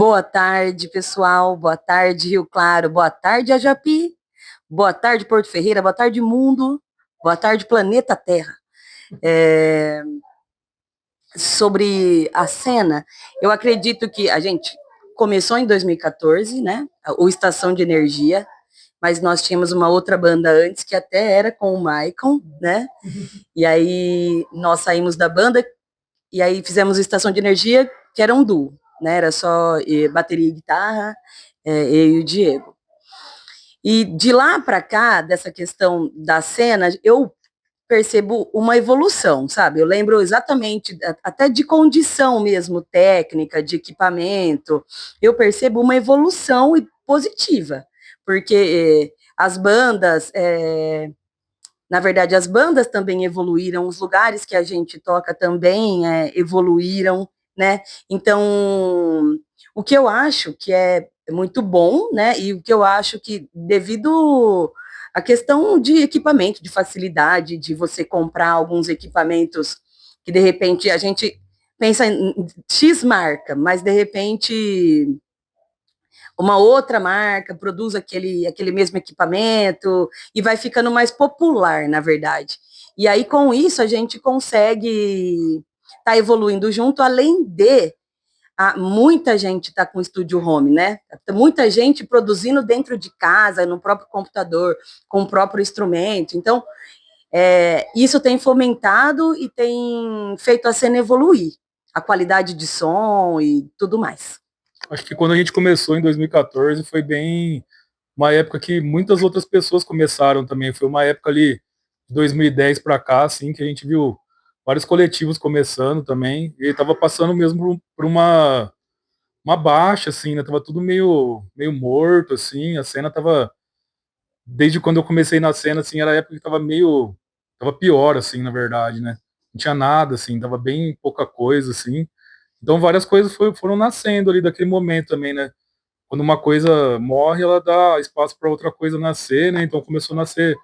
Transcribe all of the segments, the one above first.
Boa tarde, pessoal. Boa tarde, Rio Claro. Boa tarde, Ajapi. Boa tarde, Porto Ferreira. Boa tarde, mundo. Boa tarde, planeta Terra. Sobre a cena, eu acredito que a gente começou em 2014, né? O Estação de Energia, mas nós tínhamos uma outra banda antes que até era com o Maicon, né? E aí nós saímos da banda e aí fizemos o Estação de Energia, que era um duo, né? Era só bateria e guitarra, eu e o Diego. E de lá para cá, dessa questão da cena, eu percebo uma evolução, sabe? Eu lembro exatamente, até de condição mesmo, técnica, de equipamento, eu percebo uma evolução positiva, porque as bandas, na verdade, as bandas também evoluíram, os lugares que a gente toca também evoluíram, né? Então, o que eu acho que é muito bom, né? E o que eu acho que, devido à questão de equipamento, de facilidade, de você comprar alguns equipamentos que, de repente, a gente pensa em X marca, mas, de repente, uma outra marca produz aquele mesmo equipamento e vai ficando mais popular, na verdade. E aí, com isso, a gente consegue estar evoluindo junto, além de muita gente está com estúdio home, né? Muita gente produzindo dentro de casa, no próprio computador, com o próprio instrumento. Então, isso tem fomentado e tem feito a cena evoluir, a qualidade de som e tudo mais. Acho que quando a gente começou em 2014 foi bem uma época que muitas outras pessoas começaram também. Foi uma época ali de 2010 para cá, assim, que a gente viu vários coletivos começando também. E estava passando mesmo por uma baixa, assim, né? Tava tudo meio morto, assim. A cena tava, desde quando eu comecei na cena, assim, era a época que tava pior, assim, na verdade, né? Não tinha nada, assim, tava bem pouca coisa, assim. Então várias coisas foram nascendo ali daquele momento também, né? Quando uma coisa morre, ela dá espaço para outra coisa nascer, né? Então começou a nascer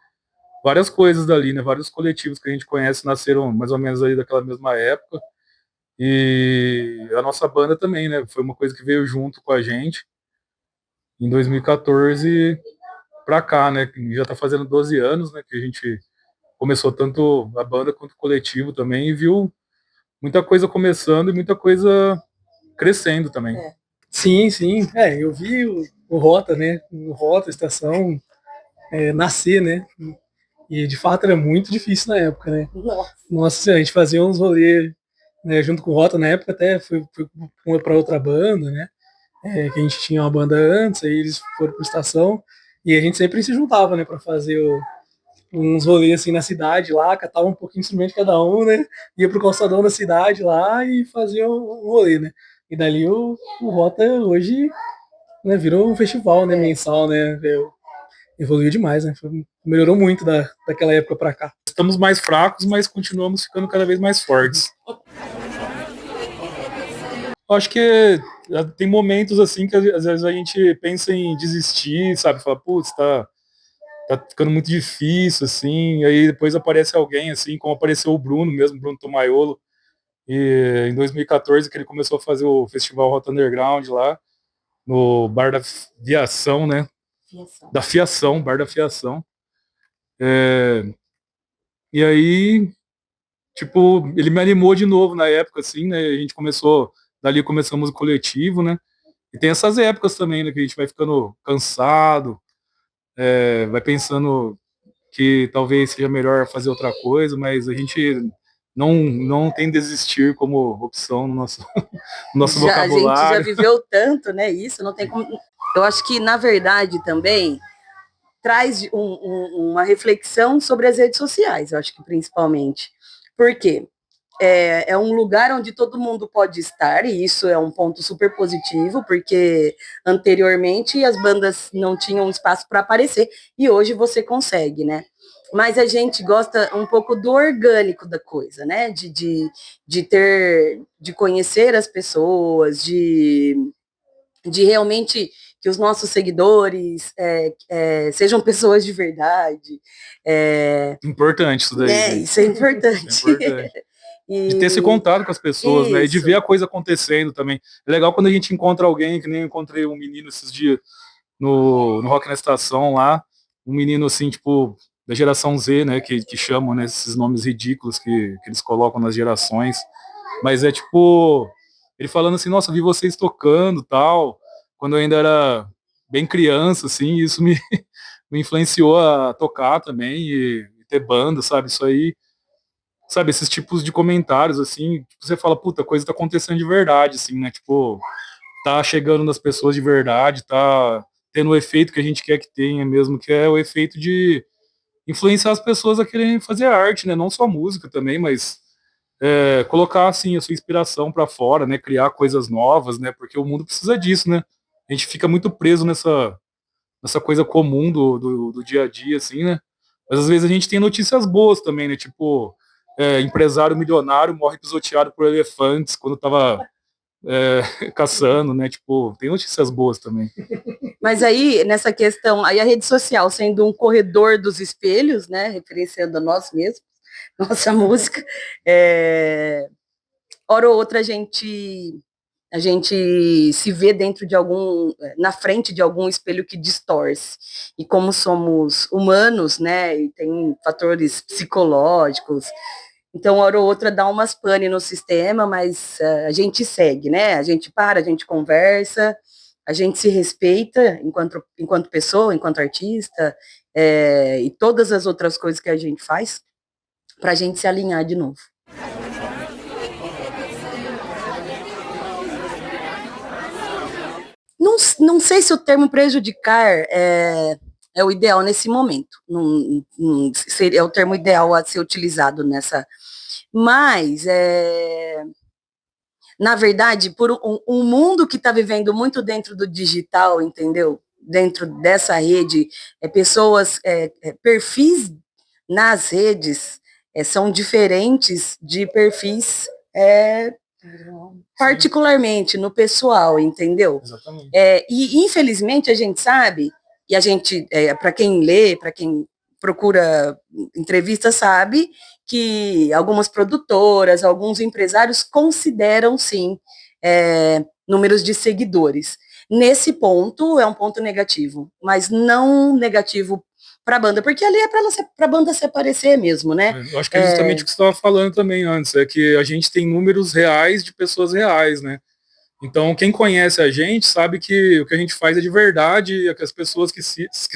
várias coisas dali, né? Vários coletivos que a gente conhece nasceram mais ou menos ali daquela mesma época. E a nossa banda também, né? Foi uma coisa que veio junto com a gente em 2014 para cá, né? Já está fazendo 12 anos, né? Que a gente começou tanto a banda quanto o coletivo também e viu muita coisa começando e muita coisa crescendo também. Sim, sim. Eu vi o Rota, né? O Rota, a estação, nascer, né? E de fato era muito difícil na época, né? Nossa, a gente fazia uns rolês, né, junto com o Rota na época, até fui para outra banda, né? Que a gente tinha uma banda antes, aí eles foram para estação e a gente sempre se juntava, né, para fazer uns rolês assim na cidade lá, catava um pouquinho de instrumento cada um, né? Ia pro calçadão da cidade lá e fazia um rolê, né? E dali o Rota hoje, né, virou um festival, né, mensal, né? Evoluiu demais, né? Melhorou muito daquela época para cá. Estamos mais fracos, mas continuamos ficando cada vez mais fortes. Eu acho que tem momentos assim que às vezes a gente pensa em desistir, sabe? Fala, putz, tá ficando muito difícil, assim. E aí depois aparece alguém, assim, como apareceu o Bruno mesmo, Bruno Tomaiolo, e em 2014 que ele começou a fazer o festival Rota Underground lá, no Bar da Fiação, né? Da Fiação, Bar da Fiação. E aí, tipo, ele me animou de novo na época, assim, né? A gente dali começamos o coletivo, né? E tem essas épocas também, né? Que a gente vai ficando cansado, vai pensando que talvez seja melhor fazer outra coisa, mas a gente não tem desistir como opção no nosso, no nosso vocabulário. A gente já viveu tanto, né? Isso não tem como. Eu acho que, na verdade, também traz uma reflexão sobre as redes sociais, eu acho que principalmente. Por quê? É um lugar onde todo mundo pode estar, e isso é um ponto super positivo, porque anteriormente as bandas não tinham espaço para aparecer, e hoje você consegue, né? Mas a gente gosta um pouco do orgânico da coisa, né? De conhecer as pessoas, de realmente que os nossos seguidores sejam pessoas de verdade. Importante isso daí. Isso é importante. É importante. E de ter esse contato com as pessoas, né? E de isso. ver a coisa acontecendo também. É legal quando a gente encontra alguém, que nem eu encontrei um menino esses dias no Rock na Estação lá, um menino assim, tipo, da geração Z, né? Que chamam, né, esses nomes ridículos que eles colocam nas gerações. Mas é tipo, ele falando assim, nossa, vi vocês tocando tal, quando eu ainda era bem criança, assim, e isso me influenciou a tocar também e ter banda, sabe? Isso aí, sabe, esses tipos de comentários, assim, tipo, você fala, puta, a coisa tá acontecendo de verdade, assim, né? Tipo, tá chegando nas pessoas de verdade, tá tendo o efeito que a gente quer que tenha mesmo, que é o efeito de influenciar as pessoas a querem fazer arte, né? Não só música também, mas colocar assim a sua inspiração para fora, né? Criar coisas novas, né? Porque o mundo precisa disso, né? A gente fica muito preso nessa coisa comum do dia a dia, assim, né? Mas às vezes a gente tem notícias boas também, né? Tipo, empresário milionário morre pisoteado por elefantes quando tava caçando, né? Tipo, tem notícias boas também. Mas aí, nessa questão, aí a rede social sendo um corredor dos espelhos, né? Referenciando a nós mesmos, nossa música, hora ou outra a gente se vê dentro de algum, na frente de algum espelho que distorce. E como somos humanos, né, e tem fatores psicológicos, então, hora ou outra dá umas pane no sistema, mas a gente segue, né? A gente para, a gente conversa, a gente se respeita enquanto pessoa, enquanto artista, e todas as outras coisas que a gente faz para a gente se alinhar de novo. Não sei se o termo prejudicar é o ideal nesse momento. Não seria o termo ideal a ser utilizado nessa. Mas, na verdade, por um mundo que está vivendo muito dentro do digital, entendeu? Dentro dessa rede, pessoas, perfis nas redes são diferentes de perfis particularmente no pessoal, entendeu? Exatamente. E infelizmente a gente sabe, e a gente, para quem lê, para quem procura entrevista, sabe que algumas produtoras, alguns empresários consideram sim números de seguidores. Nesse ponto é um ponto negativo, mas não negativo para a banda, porque ali é para a banda se aparecer mesmo, né? Eu acho que é justamente o que você estava falando também antes, é que a gente tem números reais de pessoas reais, né? Então, quem conhece a gente sabe que o que a gente faz é de verdade, e que as pessoas que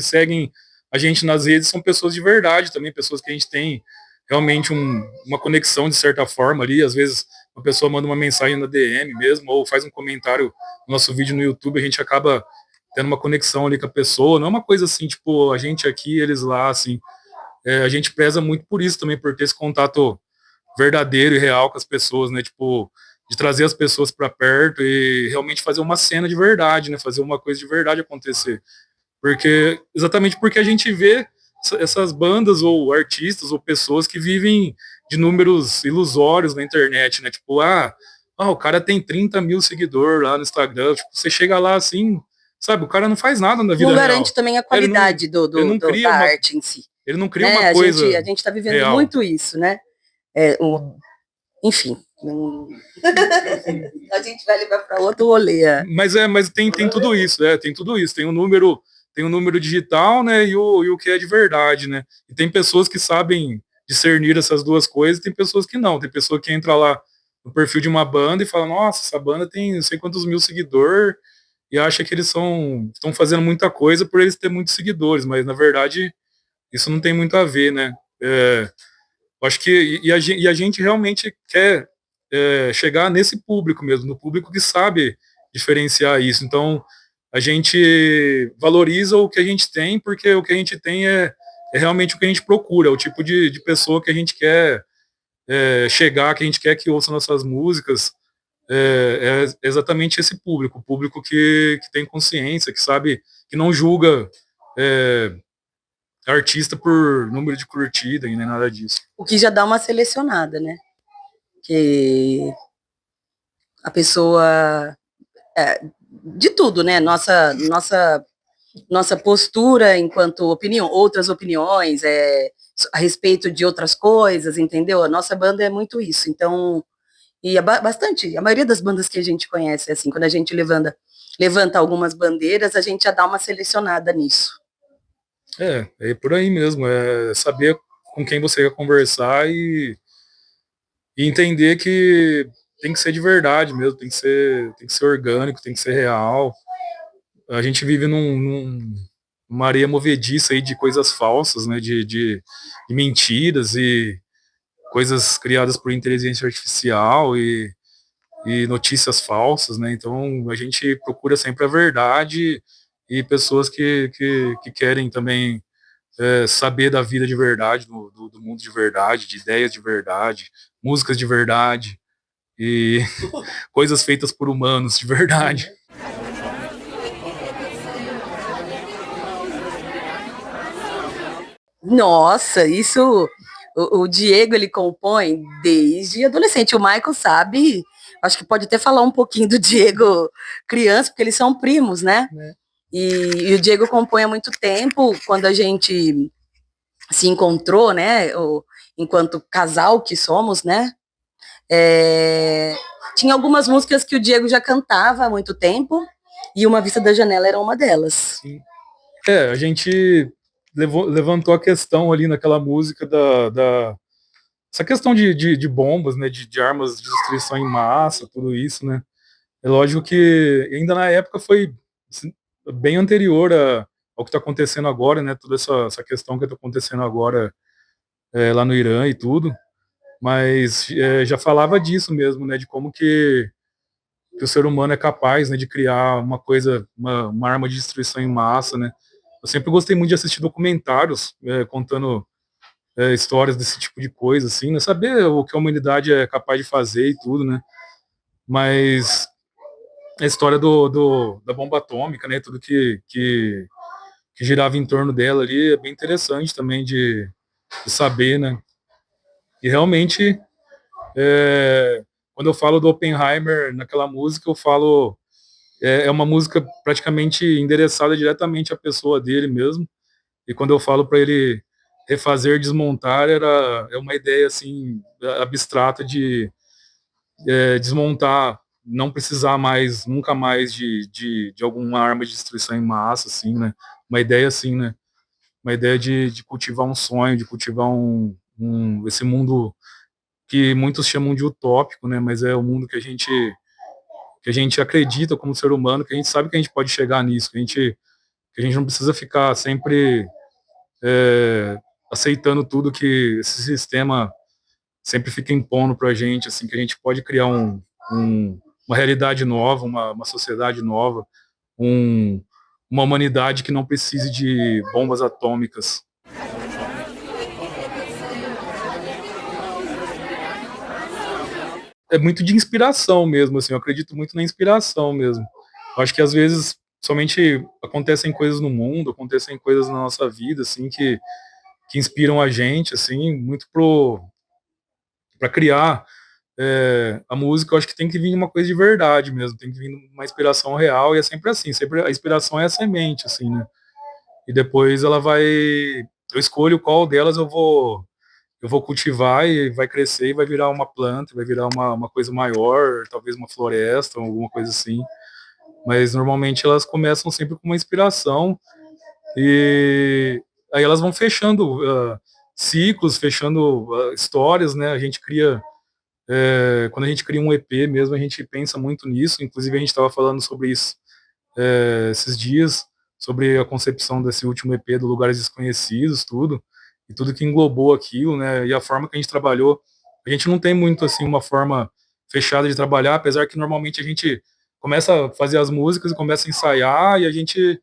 seguem a gente nas redes são pessoas de verdade também, pessoas que a gente tem realmente uma conexão de certa forma ali. Às vezes, uma pessoa manda uma mensagem na DM mesmo, ou faz um comentário no nosso vídeo no YouTube, a gente acaba tendo uma conexão ali com a pessoa. Não é uma coisa assim, tipo, a gente aqui, eles lá, assim. A gente preza muito por isso também, por ter esse contato verdadeiro e real com as pessoas, né? Tipo, de trazer as pessoas para perto e realmente fazer uma cena de verdade, né? Fazer uma coisa de verdade acontecer. Exatamente porque a gente vê essas bandas ou artistas ou pessoas que vivem de números ilusórios na internet, né? Tipo, o cara tem 30 mil seguidores lá no Instagram. Tipo, você chega lá assim, sabe? O cara não faz nada na Não vida garante real. também a Ele não, qualidade ele não cria da uma, arte em si. ele não cria uma Né? A gente coisa a está vivendo real. muito isso, né? Enfim, a gente vai levar para outro rolê. Mas tem tudo isso, tem tudo isso. Tem o número digital, né, e o que é de verdade, né? E tem pessoas que sabem discernir essas duas coisas, tem pessoas que não. Tem pessoa que entra lá no perfil de uma banda e fala, nossa, essa banda tem não sei quantos mil seguidores, e acha que eles estão fazendo muita coisa por eles terem muitos seguidores, mas na verdade isso não tem muito a ver, né? Eu acho que a gente realmente quer chegar nesse público mesmo, no público que sabe diferenciar isso. Então, a gente valoriza o que a gente tem, porque o que a gente tem é realmente o que a gente procura, é o tipo de pessoa que a gente quer chegar, que a gente quer que ouça nossas músicas. É exatamente esse público, o público que tem consciência, que sabe, que não julga é, artista por número de curtida e nem nada disso. O que já dá uma selecionada, né? Que a pessoa de tudo, né? Nossa nossa postura enquanto opinião, outras opiniões, a respeito de outras coisas, entendeu? A nossa banda é muito isso. Então, e bastante, a maioria das bandas que a gente conhece, assim, quando a gente levanta algumas bandeiras, a gente já dá uma selecionada nisso. É por aí mesmo, é saber com quem você quer conversar e entender que tem que ser de verdade mesmo, tem que ser orgânico, tem que ser real. A gente vive numa areia movediça aí de coisas falsas, né, de mentiras e coisas criadas por inteligência artificial e notícias falsas, né? Então a gente procura sempre a verdade e pessoas que querem também saber da vida de verdade, do mundo de verdade, de ideias de verdade, músicas de verdade e coisas feitas por humanos de verdade. Nossa, isso o Diego ele compõe desde adolescente. O Michael sabe, acho que pode até falar um pouquinho do Diego criança, porque eles são primos, né? né? E o Diego compõe há muito tempo, quando a gente se encontrou, né? Enquanto casal que somos, né? É, tinha algumas músicas que o Diego já cantava há muito tempo, e Uma Vista da Janela era uma delas. Sim. A gente levantou a questão ali naquela música essa questão de bombas, né, de armas de destruição em massa, tudo isso, né. É lógico que ainda na época foi assim, bem anterior ao que está acontecendo agora, né, toda essa questão que está acontecendo agora lá no Irã e tudo, mas já falava disso mesmo, né, de como que o ser humano é capaz, né, de criar uma coisa, uma arma de destruição em massa, né. Eu sempre gostei muito de assistir documentários contando histórias desse tipo de coisa, assim, né, saber o que a humanidade é capaz de fazer e tudo, né, mas a história da bomba atômica, né, tudo que girava em torno dela ali é bem interessante também de saber, né, e realmente, quando eu falo do Oppenheimer naquela música, eu falo é uma música praticamente endereçada diretamente à pessoa dele mesmo. E quando eu falo para ele refazer, desmontar, é uma ideia assim abstrata de desmontar, não precisar mais, nunca mais de alguma arma de destruição em massa, assim, né? Uma ideia assim, né? Uma ideia de cultivar um sonho, de cultivar esse mundo que muitos chamam de utópico, né? Mas é o mundo que a gente acredita como ser humano, que a gente sabe que a gente pode chegar nisso, que a gente não precisa ficar sempre aceitando tudo que esse sistema sempre fica impondo para a gente, assim, que a gente pode criar uma realidade nova, uma sociedade nova, um, uma humanidade que não precise de bombas atômicas. É muito de inspiração mesmo, assim, eu acredito muito na inspiração mesmo. Eu acho que às vezes somente acontecem coisas no mundo, acontecem coisas na nossa vida, assim, que inspiram a gente, assim, muito para criar a música. Eu acho que tem que vir uma coisa de verdade mesmo, tem que vir uma inspiração real, e é sempre assim, sempre a inspiração é a semente, assim, né? E depois ela vai, eu escolho qual delas eu vou cultivar e vai crescer e vai virar uma planta, vai virar uma coisa maior, talvez uma floresta, alguma coisa assim. Mas normalmente elas começam sempre com uma inspiração e aí elas vão fechando ciclos, fechando histórias, né? A gente cria quando a gente cria um EP mesmo, a gente pensa muito nisso. Inclusive, a gente estava falando sobre isso esses dias, sobre a concepção desse último EP do Lugares Desconhecidos, tudo, e tudo que englobou aquilo, né? E a forma que a gente trabalhou. A gente não tem muito, assim, uma forma fechada de trabalhar, apesar que normalmente a gente começa a fazer as músicas e começa a ensaiar e a gente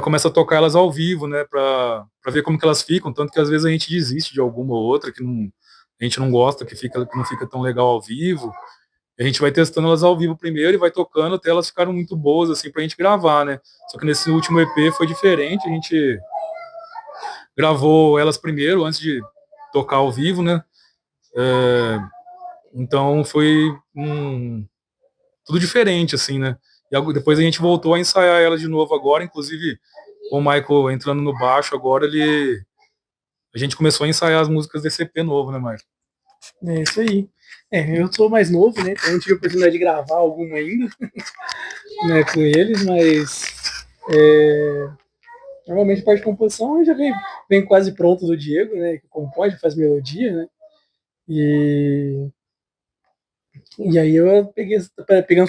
começa a tocar elas ao vivo, né, para ver como que elas ficam, tanto que às vezes a gente desiste de alguma ou outra que não, a gente não gosta, que não fica tão legal ao vivo. A gente vai testando elas ao vivo primeiro e vai tocando até elas ficaram muito boas assim pra gente gravar, né? Só que nesse último EP foi diferente, a gente gravou elas primeiro antes de tocar ao vivo, né? Então foi tudo diferente assim, né? E depois a gente voltou a ensaiar ela de novo agora, inclusive com o Michael entrando no baixo agora, a gente começou a ensaiar as músicas desse EP novo, né, Michael? É isso aí. Eu sou mais novo, né? Então não tive a oportunidade de gravar alguma ainda, né, com eles, mas normalmente a parte de composição já vem quase pronto do Diego, né? Que compõe, já faz melodia, né? E aí pegamos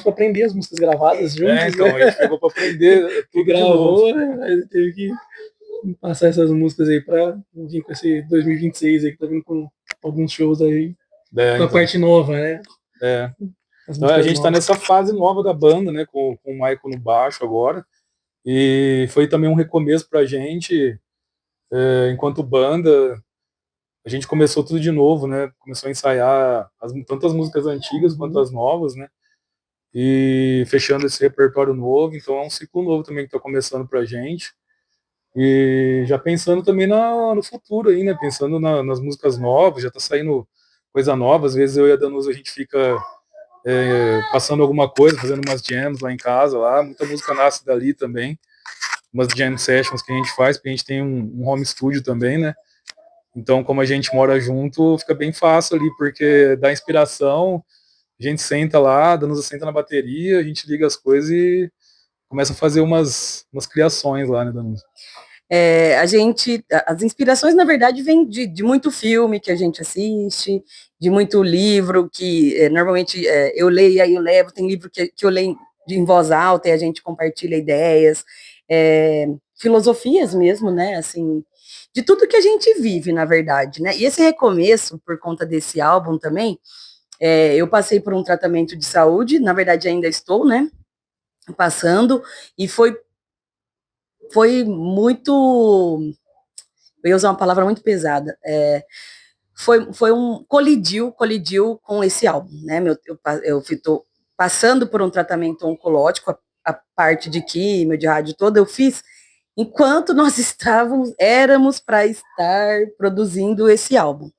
para aprender as músicas gravadas juntos, então, né? a gente pegou para aprender tudo gravou, né? Aí teve que passar essas músicas aí para vir com esse 2026 aí, que tá vindo com alguns shows aí, com a então, parte nova, né? Então a gente está nessa fase nova da banda, né? Com o Michael no baixo agora. E foi também um recomeço para a gente, enquanto banda. A gente começou tudo de novo, né? Começou a ensaiar tanto as músicas antigas quanto as novas, né? E fechando esse repertório novo. Então é um ciclo novo também que está começando para a gente. E já pensando também no futuro aí, né? Pensando nas músicas novas, já tá saindo coisa nova. Às vezes eu e a Danusa a gente fica passando alguma coisa, fazendo umas jams lá em casa, lá. Muita música nasce dali também. Umas jam sessions que a gente faz, porque a gente tem um home studio também, né? Então, como a gente mora junto, fica bem fácil ali, porque dá inspiração, a gente senta lá, a Danusa senta na bateria, a gente liga as coisas e começa a fazer umas criações lá, né, Danusa? As inspirações, na verdade, vêm de muito filme que a gente assiste, de muito livro que normalmente eu leio e aí eu levo, tem livro que eu leio em voz alta e a gente compartilha ideias, filosofias mesmo, né, assim, de tudo que a gente vive, na verdade, né, e esse recomeço, por conta desse álbum também, eu passei por um tratamento de saúde, na verdade ainda estou, né, passando, e foi muito, eu ia usar uma palavra muito pesada, foi um colidiu com esse álbum, né? Eu estou passando por um tratamento oncológico, a parte de químio, de rádio toda, eu fiz enquanto nós éramos para estar produzindo esse álbum.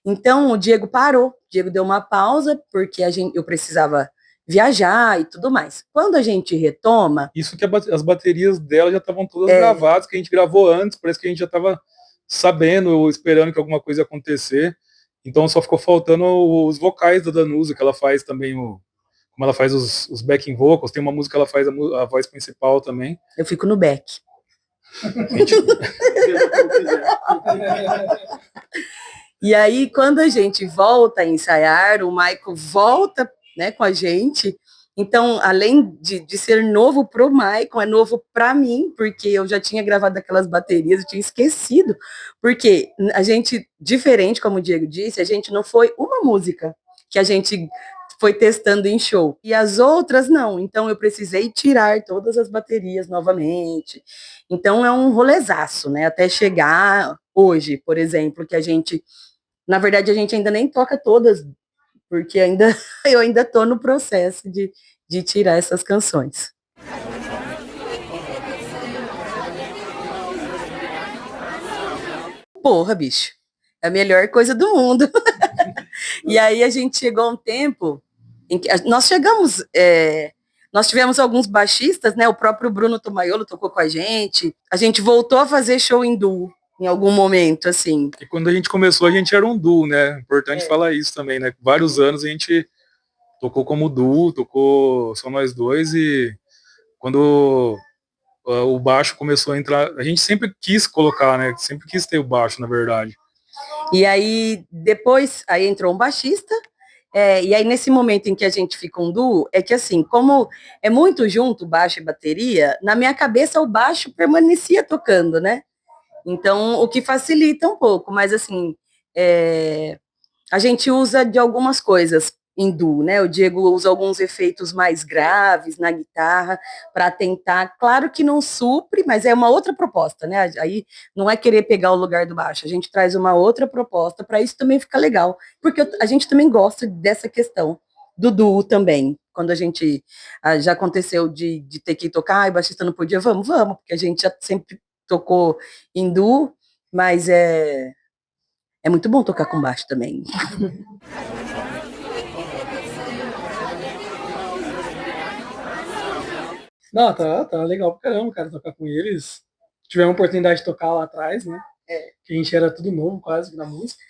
Então o Diego parou, o Diego deu uma pausa, porque eu precisava viajar e tudo mais. Quando a gente retoma... Isso que as baterias dela já estavam todas gravadas, que a gente gravou antes, parece que a gente já estava sabendo ou esperando que alguma coisa ia acontecer. Então só ficou faltando os vocais da Danusa, que ela faz também, como ela faz os backing vocals, tem uma música que ela faz a voz principal também. Eu fico no back. E aí, quando a gente volta a ensaiar, o Michael volta, né, com a gente. Então, além de ser novo pro Michael, é novo para mim, porque eu já tinha gravado aquelas baterias, eu tinha esquecido. Porque a gente, diferente, como o Diego disse, a gente não foi uma música que a gente foi testando em show. E as outras não. Então, eu precisei tirar todas as baterias novamente. Então, é um rolezaço, né? Até chegar hoje, por exemplo, que a gente... Na verdade, a gente ainda nem toca todas, porque eu ainda estou no processo de tirar essas canções. Porra, bicho, é a melhor coisa do mundo. E aí a gente chegou a um tempo em que nós tivemos alguns baixistas, né? O próprio Bruno Tomaiolo tocou com a gente voltou a fazer show em duo em algum momento, assim. E quando a gente começou, a gente era um duo, né? Importante falar isso também, né? Vários anos a gente tocou como duo, tocou só nós dois, e quando o baixo começou a entrar, a gente sempre quis colocar, né? Sempre quis ter o baixo, na verdade. E aí, depois, aí entrou um baixista, e aí nesse momento em que a gente fica um duo, é que assim, como é muito junto baixo e bateria, na minha cabeça o baixo permanecia tocando, né? Então, o que facilita um pouco, mas assim, a gente usa de algumas coisas em duo, né? O Diego usa alguns efeitos mais graves na guitarra para tentar, claro que não supre, mas é uma outra proposta, né? Aí não é querer pegar o lugar do baixo, a gente traz uma outra proposta para isso também ficar legal, porque a gente também gosta dessa questão do duo também. Quando a gente já aconteceu de ter que tocar, e o baixista não podia, vamos, porque a gente já sempre tocou em duo, mas é muito bom tocar com baixo também. Não, tá legal pra caramba, cara, tocar com eles. Tivemos a oportunidade de tocar lá atrás, né? Que a gente era tudo novo quase na música.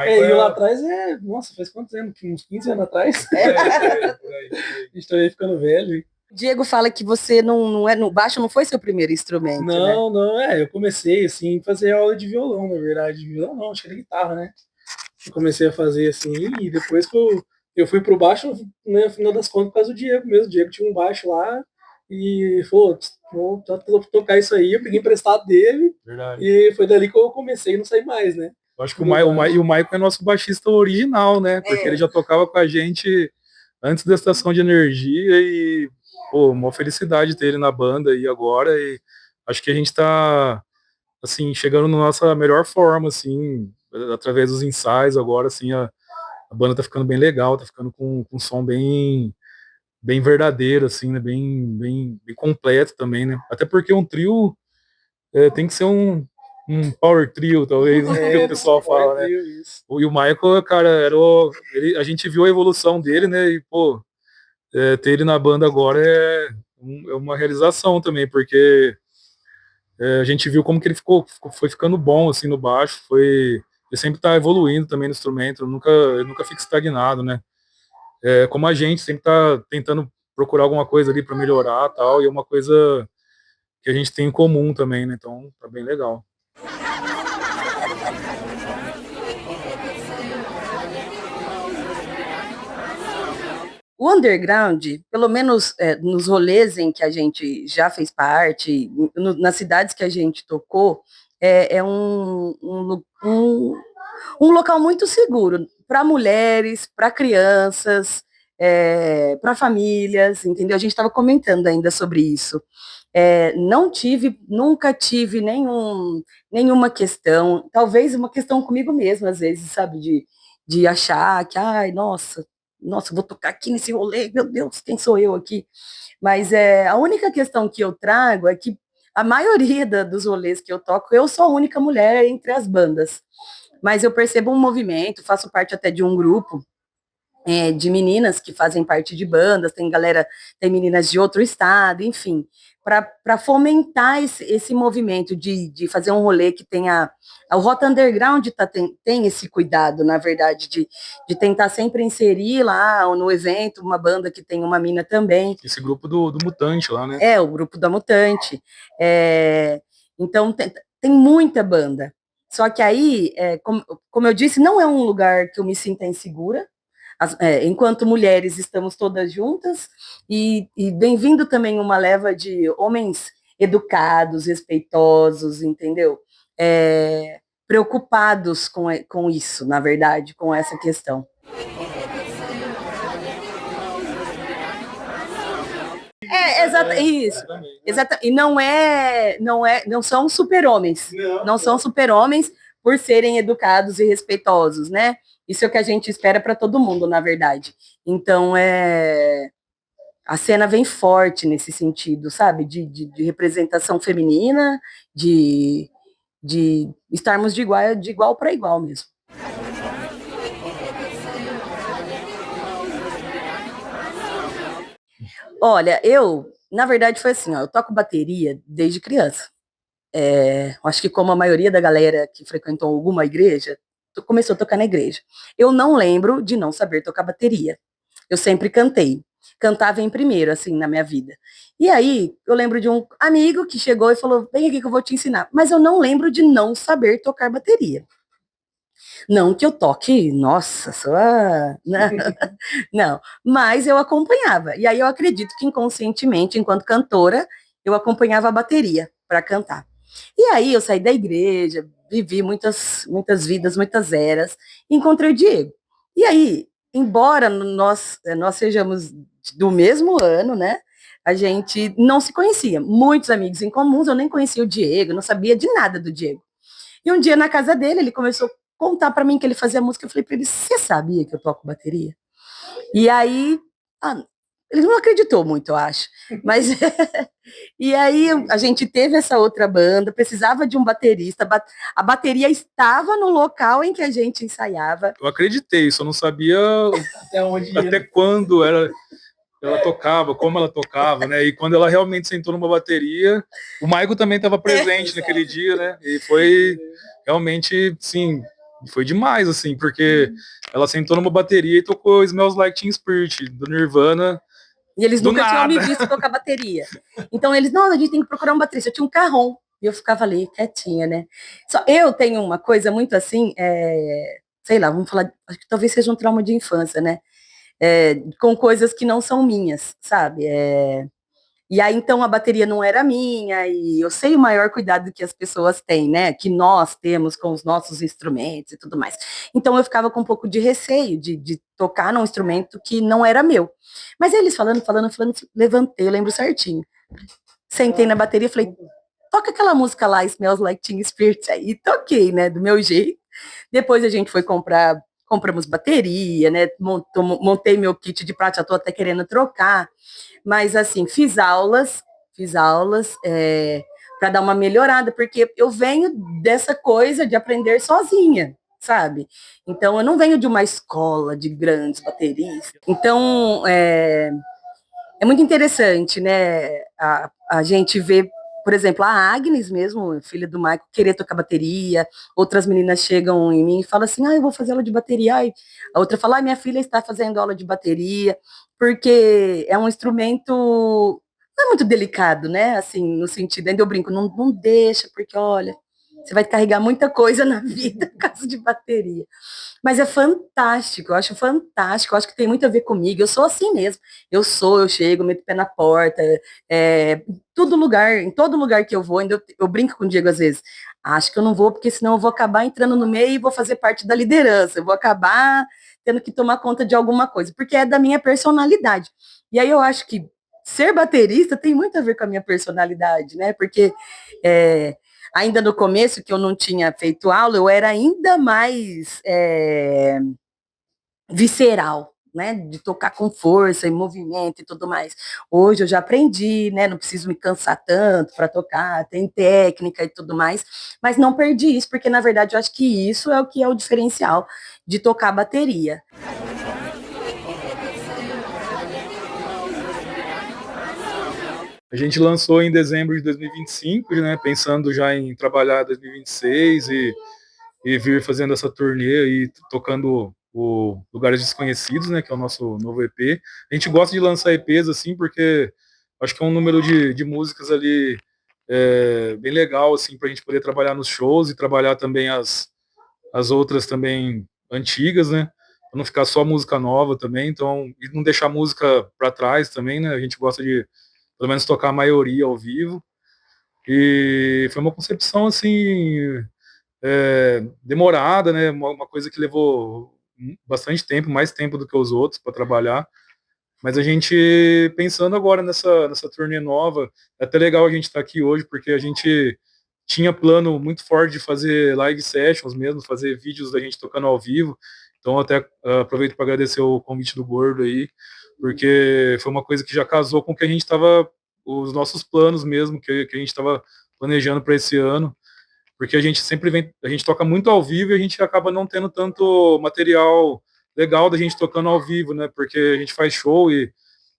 E lá atrás nossa, faz quantos anos? Uns 15 anos atrás. A gente tá aí ficando velho. Diego fala que você não é no baixo, não foi seu primeiro instrumento, né? Não, eu comecei assim, a fazer aula de violão, na verdade. Violão não, acho que era guitarra, né? Eu comecei a fazer assim, e depois que eu fui pro baixo, né, no final das contas, por causa do Diego mesmo. O Diego tinha um baixo lá e falou, vou tocar isso aí, eu peguei emprestado dele. Verdade. E foi dali que eu comecei e não saí mais, né? Eu acho que o Maicon é nosso baixista original, né? Porque ele já tocava com a gente antes da Estação de Energia e, pô, uma felicidade ter ele na banda e agora. E acho que a gente tá, assim, chegando na nossa melhor forma, assim, através dos ensaios agora, assim, a banda tá ficando bem legal, tá ficando com um som bem verdadeiro, assim, né? Bem completo também, né? Até porque um trio tem que ser um power trio, talvez, que o pessoal fala, né? Isso. E o Michael, cara, a gente viu a evolução dele, né? E, pô, ter ele na banda agora é uma realização também, porque a gente viu como que ele foi ficando bom, assim, no baixo, ele sempre tá evoluindo também no instrumento, ele nunca fica estagnado, né? Como a gente sempre tá tentando procurar alguma coisa ali para melhorar tal, e é uma coisa que a gente tem em comum também, né? Então, tá bem legal. O underground, pelo menos nos rolês em que a gente já fez parte, nas cidades que a gente tocou, é um local muito seguro para mulheres, para crianças, para famílias, entendeu? A gente estava comentando ainda sobre isso. Nunca tive nenhuma questão, talvez uma questão comigo mesma, às vezes, sabe, de achar que, ai, nossa, vou tocar aqui nesse rolê, meu Deus, quem sou eu aqui? Mas a única questão que eu trago é que a maioria dos rolês que eu toco, eu sou a única mulher entre as bandas. Mas eu percebo um movimento, faço parte até de um grupo de meninas que fazem parte de bandas, tem meninas de outro estado, enfim, para fomentar esse movimento de fazer um rolê que tenha. O Rota Underground tem esse cuidado, na verdade, de tentar sempre inserir lá no evento uma banda que tem uma mina também. Esse grupo do Mutante lá, né? O grupo da Mutante. Então, tem muita banda. Só que aí, como eu disse, não é um lugar que eu me sinta insegura. Enquanto mulheres estamos todas juntas, e bem-vindo também uma leva de homens educados, respeitosos, entendeu? Preocupados com isso, na verdade, com essa questão. Isso. E não são super-homens. Não são super-homens por serem educados e respeitosos, né? Isso é o que a gente espera para todo mundo, na verdade. Então, a cena vem forte nesse sentido, sabe? De representação feminina, de estarmos de igual para igual mesmo. Olha, na verdade, foi assim, ó, eu toco bateria desde criança. Acho que como a maioria da galera que frequentou alguma igreja, começou a tocar na igreja. Eu não lembro de não saber tocar bateria. Eu sempre cantei. Cantava em primeiro, assim, na minha vida. E aí, eu lembro de um amigo que chegou e falou, vem aqui que eu vou te ensinar. Mas eu não lembro de não saber tocar bateria. Não que eu toque, nossa, Não, não, mas eu acompanhava. E aí eu acredito que inconscientemente, enquanto cantora, eu acompanhava a bateria para cantar. E aí eu saí da igreja, vivi muitas vidas, muitas eras, e encontrei o Diego. E aí, embora nós sejamos do mesmo ano, né? A gente não se conhecia. Muitos amigos em comuns, eu nem conhecia o Diego, não sabia de nada do Diego. E um dia na casa dele, ele começou a contar para mim que ele fazia música. Eu falei para ele: você sabia que eu toco bateria? E aí, ele não acreditou muito, eu acho. Mas e aí a gente teve essa outra banda, precisava de um baterista. A bateria estava no local em que a gente ensaiava. Eu acreditei, só não sabia até quando era. ela tocava, como ela tocava, né? E quando ela realmente sentou numa bateria, o Maico também estava presente naquele dia, né? E foi realmente, sim, foi demais, assim, porque ela sentou numa bateria e tocou Smells Like Teen Spirit, do Nirvana, E eles do nunca tinham me nada. visto tocar bateria. Então eles, não, a gente tem que procurar um baterista. Eu tinha um carrom. E eu ficava ali, quietinha, né? Só eu tenho uma coisa muito assim, sei lá, vamos falar, acho que talvez seja um trauma de infância, né? Com coisas que não são minhas, sabe? E aí, então, a bateria não era minha, e eu sei o maior cuidado que as pessoas têm, né? Que nós temos com os nossos instrumentos e tudo mais. Então, eu ficava com um pouco de receio de tocar num instrumento que não era meu. Mas eles falando, levantei, eu lembro certinho. Sentei na bateria e falei, toca aquela música lá, Smells Like Teen Spirit, aí toquei, né? Do meu jeito. Depois a gente foi compramos bateria, né? Montei meu kit de prática, estou até querendo trocar. Mas, assim, fiz aulas para dar uma melhorada, porque eu venho dessa coisa de aprender sozinha, sabe? Então, eu não venho de uma escola de grandes bateristas. Então, é muito interessante, né? A gente vê, por exemplo, a Agnes mesmo, filha do Michael, querer tocar bateria. Outras meninas chegam em mim e falam assim: eu vou fazer aula de bateria. Ai, a outra fala: minha filha está fazendo aula de bateria, porque é um instrumento não é muito delicado, né? Assim, no sentido, ainda eu brinco, não deixa, porque olha, você vai carregar muita coisa na vida por causa de bateria. Mas é fantástico, eu acho fantástico, eu acho que tem muito a ver comigo, eu sou assim mesmo, eu chego, meto o pé na porta, em todo lugar que eu vou, ainda eu brinco com o Diego às vezes, acho que eu não vou, porque senão eu vou acabar entrando no meio e vou fazer parte da liderança, eu vou acabar tendo que tomar conta de alguma coisa, porque é da minha personalidade. E aí eu acho que ser baterista tem muito a ver com a minha personalidade, né? Porque é, ainda no começo, que eu não tinha feito aula, eu era ainda mais visceral, né? De tocar com força e movimento e tudo mais. Hoje eu já aprendi, né? Não preciso me cansar tanto para tocar, tem técnica e tudo mais, mas não perdi isso, porque na verdade eu acho que isso é o que é o diferencial de tocar bateria. A gente lançou em dezembro de 2025, né? Pensando já em trabalhar 2026 e vir fazendo essa turnê e tocando o Lugares Desconhecidos, né, que é o nosso novo EP. A gente gosta de lançar EPs assim, porque acho que é um número de músicas ali bem legal, assim, para a gente poder trabalhar nos shows e trabalhar também as outras também antigas, né, pra não ficar só música nova também, então, e não deixar música para trás também, né, a gente gosta de pelo menos tocar a maioria ao vivo. E foi uma concepção assim demorada, né? Uma coisa que levou bastante tempo, mais tempo do que os outros para trabalhar. Mas a gente pensando agora nessa turnê nova, é até legal a gente estar aqui hoje, porque a gente tinha plano muito forte de fazer live sessions mesmo, fazer vídeos da gente tocando ao vivo. Então até aproveito para agradecer o convite do Gordo aí, porque foi uma coisa que já casou com o que a gente estava, os nossos planos mesmo, que a gente estava planejando para esse ano, porque a gente sempre vem, a gente toca muito ao vivo e a gente acaba não tendo tanto material legal da gente tocando ao vivo, né? Porque a gente faz show e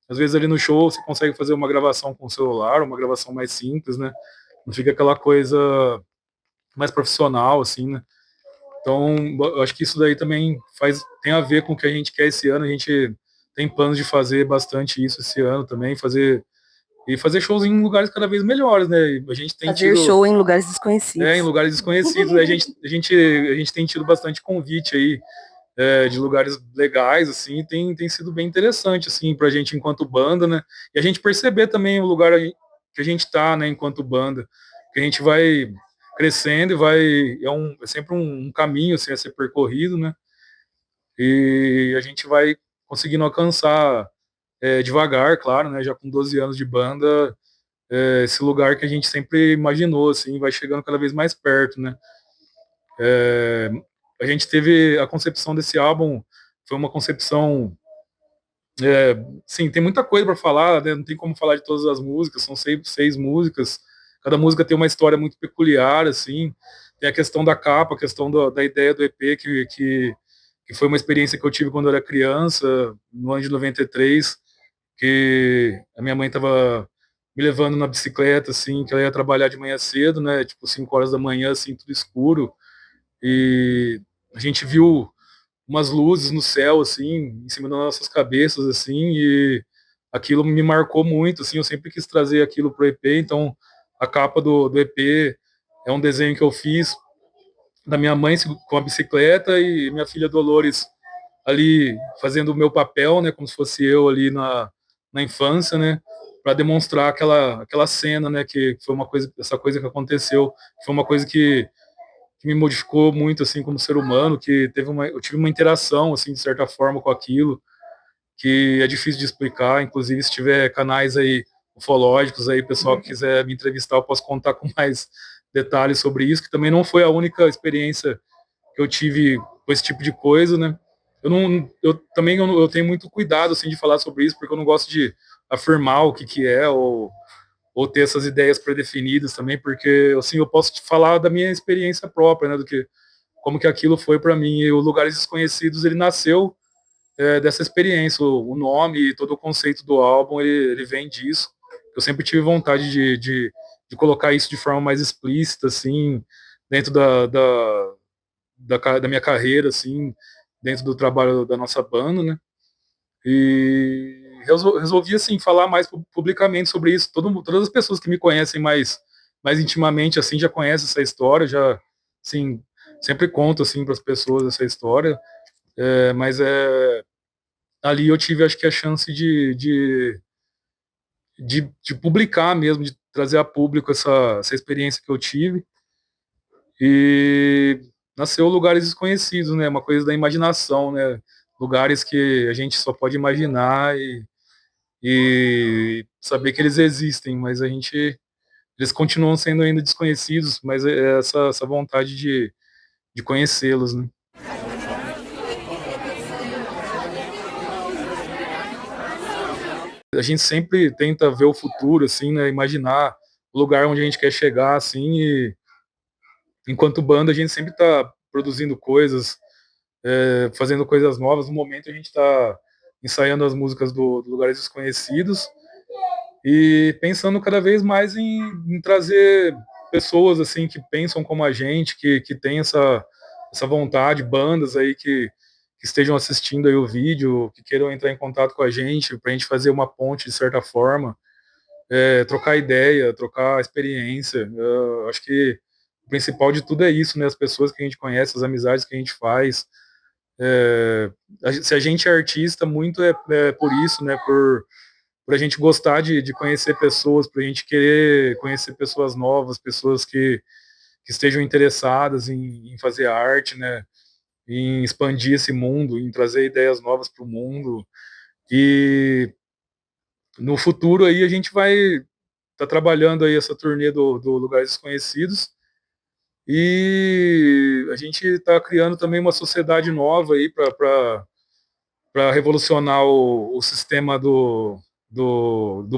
às vezes ali no show você consegue fazer uma gravação com o celular, uma gravação mais simples, né? Não fica aquela coisa mais profissional, assim, né? Então, eu acho que isso daí também tem a ver com o que a gente quer esse ano. A gente tem planos de fazer bastante isso esse ano também, fazer shows em lugares cada vez melhores, né? A gente tem Fazer tido show em lugares em desconhecidos. lugares desconhecidos, né? A gente tem tido bastante convite aí de lugares legais, assim, tem sido bem interessante, assim, pra gente enquanto banda, né? E a gente perceber também o lugar que a gente tá, né, enquanto banda, que a gente vai crescendo e é sempre um caminho, assim, a ser percorrido, né? E a gente vai conseguindo alcançar devagar, claro, né? Já com 12 anos de banda, esse lugar que a gente sempre imaginou, assim, vai chegando cada vez mais perto, né? A gente teve a concepção desse álbum, foi uma concepção sim, tem muita coisa para falar, né? Não tem como falar de todas as músicas, são seis músicas, cada música tem uma história muito peculiar, assim, tem a questão da capa, a questão da ideia do EP, que foi uma experiência que eu tive quando eu era criança, no ano de 93, que a minha mãe estava me levando na bicicleta, assim, que ela ia trabalhar de manhã cedo, né, tipo 5 horas da manhã, assim, tudo escuro, e a gente viu umas luzes no céu, assim, em cima das nossas cabeças, assim, e aquilo me marcou muito, assim, eu sempre quis trazer aquilo pro EP, então a capa do EP é um desenho que eu fiz da minha mãe com a bicicleta e minha filha Dolores ali fazendo o meu papel, né, como se fosse eu ali na infância, né, para demonstrar aquela cena, né, que foi uma coisa, essa coisa que aconteceu, foi uma coisa que me modificou muito assim como ser humano, que eu tive uma interação assim de certa forma com aquilo, que é difícil de explicar, inclusive se tiver canais aí ufológicos aí, pessoal que quiser me entrevistar, eu posso contar com mais detalhes sobre isso, que também não foi a única experiência que eu tive com esse tipo de coisa, né? Eu também eu tenho muito cuidado assim de falar sobre isso, porque eu não gosto de afirmar o que é ou ter essas ideias predefinidas também, porque assim eu posso te falar da minha experiência própria, né, do que como que aquilo foi para mim. E o Lugares Desconhecidos ele nasceu dessa experiência, o nome e todo o conceito do álbum ele vem disso. Eu sempre tive vontade de colocar isso de forma mais explícita, assim, dentro da minha carreira, assim, dentro do trabalho da nossa banda, né? E resolvi, assim, falar mais publicamente sobre isso. Todas as pessoas que me conhecem mais intimamente, assim, já conhecem essa história, já, assim, sempre conto, assim, para as pessoas essa história. Mas ali eu tive, acho que, a chance de publicar mesmo, de trazer a público essa experiência que eu tive. E nasceu Lugares Desconhecidos, né? Uma coisa da imaginação, né? Lugares que a gente só pode imaginar e saber que eles existem, mas eles continuam sendo ainda desconhecidos, mas é essa vontade de conhecê-los, né? A gente sempre tenta ver o futuro, assim, né? Imaginar o lugar onde a gente quer chegar, assim, e enquanto banda a gente sempre está produzindo coisas, fazendo coisas novas. No momento a gente está ensaiando as músicas do Lugares Desconhecidos e pensando cada vez mais em trazer pessoas assim que pensam como a gente, que tem essa vontade, bandas aí que estejam assistindo aí o vídeo, que queiram entrar em contato com a gente, para a gente fazer uma ponte de certa forma, trocar ideia, trocar experiência. Eu acho que o principal de tudo é isso, né? As pessoas que a gente conhece, as amizades que a gente faz. Se a gente é artista, muito é por isso, né? Por a gente gostar de conhecer pessoas, por a gente querer conhecer pessoas novas, pessoas que estejam interessadas em fazer arte, né? Em expandir esse mundo, em trazer ideias novas para o mundo. E no futuro aí a gente vai estar trabalhando aí essa turnê do Lugares Desconhecidos e a gente está criando também uma sociedade nova aí para revolucionar o sistema do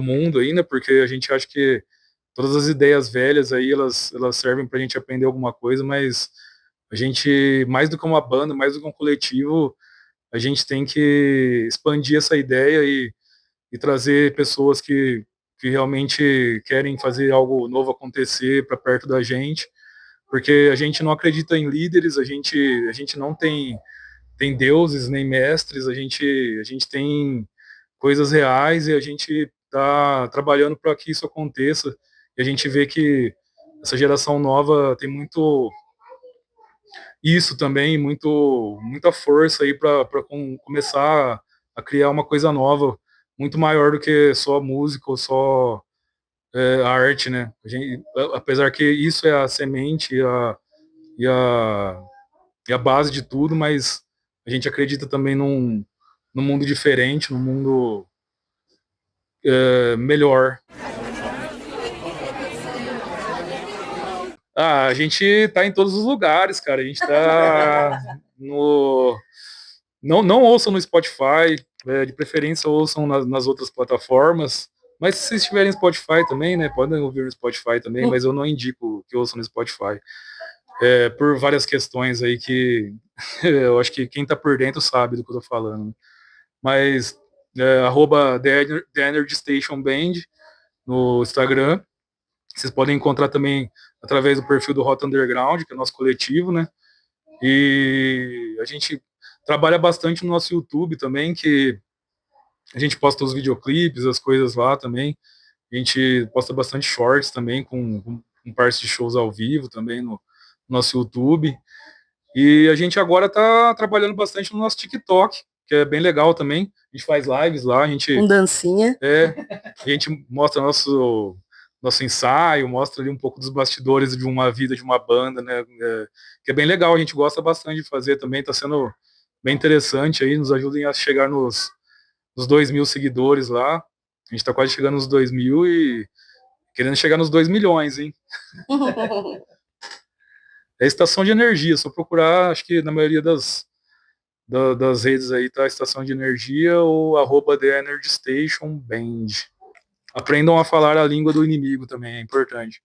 mundo aí, né? Porque a gente acha que todas as ideias velhas aí, elas servem para a gente aprender alguma coisa, mas a gente, mais do que uma banda, mais do que um coletivo, a gente tem que expandir essa ideia e trazer pessoas que realmente querem fazer algo novo acontecer para perto da gente, porque a gente não acredita em líderes, a gente não tem deuses nem mestres, a gente tem coisas reais e a gente está trabalhando para que isso aconteça. E a gente vê que essa geração nova tem muito isso também, muita força aí para começar a criar uma coisa nova, muito maior do que só música ou só a arte, né? Apesar que isso é a semente e a, e a base de tudo, mas a gente acredita também num mundo diferente, num mundo melhor. A gente tá em todos os lugares, cara. A gente tá no. Não ouçam no Spotify, de preferência ouçam nas outras plataformas. Mas se vocês estiverem no Spotify também, né? Podem ouvir no Spotify também, mas eu não indico que ouçam no Spotify. Por várias questões aí que eu acho que quem tá por dentro sabe do que eu tô falando. Mas The Energy Station Band no Instagram. Vocês podem encontrar também através do perfil do Rota Underground, que é o nosso coletivo, né? E a gente trabalha bastante no nosso YouTube também, que a gente posta os videoclipes, as coisas lá também. A gente posta bastante shorts também, com partes de shows ao vivo também no nosso YouTube. E a gente agora está trabalhando bastante no nosso TikTok, que é bem legal também. A gente faz lives lá, Com dancinha. a gente mostra nosso ensaio, mostra ali um pouco dos bastidores de uma vida de uma banda, né? Que é bem legal, a gente gosta bastante de fazer também, está sendo bem interessante aí, nos ajudem a chegar nos 2.000 seguidores lá. A gente está quase chegando nos 2.000 e querendo chegar nos 2 milhões, hein? É estação de energia, só procurar, acho que na maioria das redes aí tá a estação de energia ou @The Energy Station Band. Aprendam a falar a língua do inimigo também, é importante.